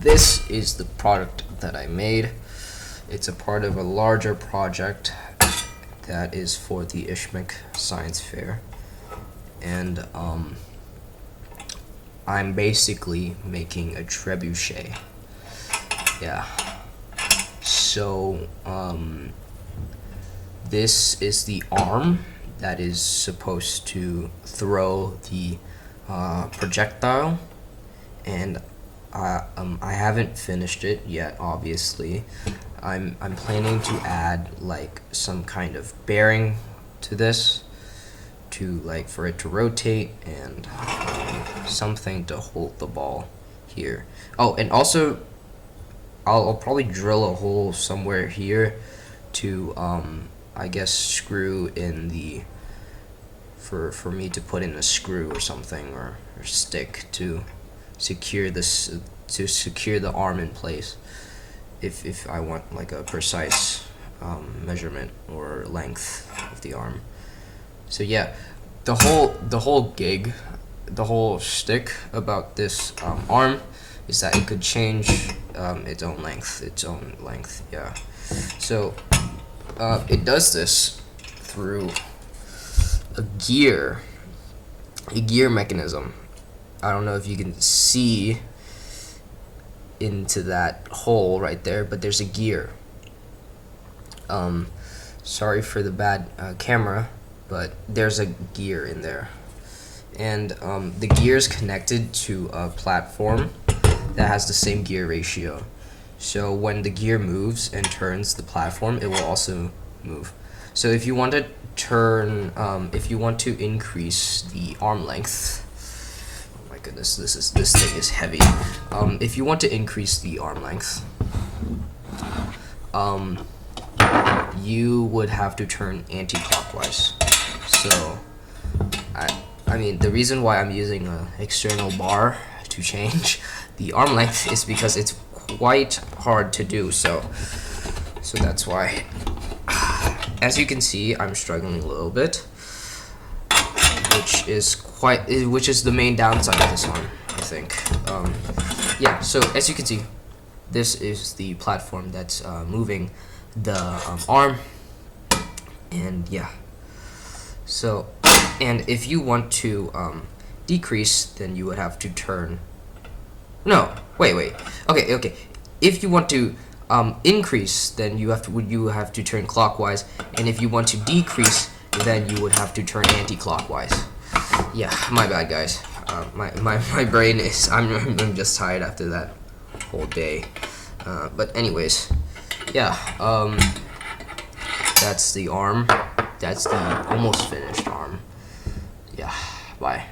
this is the product that I made. It's a part of a larger project that is for the Ishcmc Science Fair, and I'm basically making a trebuchet. Yeah. So this is the arm that is supposed to throw the projectile, and I haven't finished it yet. Obviously, I'm planning to add like some kind of bearing to this, to like for it to rotate, and something to hold the ball here. Oh, and also I'll probably drill a hole somewhere here to I guess screw in the for me to put in a screw or something, or stick to secure this, to secure the arm in place if I want like a precise measurement or length of the arm. So yeah, the whole gig, the whole shtick about this arm is that it could change its own length. Yeah. So it does this through a gear mechanism. I don't know if you can see into that hole right there, but there's a gear. Sorry for the bad camera, but there's a gear in there, and the gear is connected to a platform that has the same gear ratio. So when the gear moves and turns the platform, it will also move. So if you want to turn, if you want to increase the arm length, oh my goodness, this thing is heavy. If you want to increase the arm length, you would have to turn anti-clockwise. So I mean, the reason why I'm using an external bar to change the arm length is because it's quite hard to do. So that's why. As you can see, I'm struggling a little bit, which is the main downside of this arm, I think. Yeah. So as you can see, this is the platform that's moving the arm, and yeah. So, and if you want to decrease, then you would have to turn. No, wait. Okay. If you want to increase, then you have to turn clockwise, and if you want to decrease, then you would have to turn anti-clockwise. Yeah, my bad, guys. My brain is I'm just tired after that whole day. But anyways, yeah. That's the arm. That's the almost finished arm. Yeah. Bye.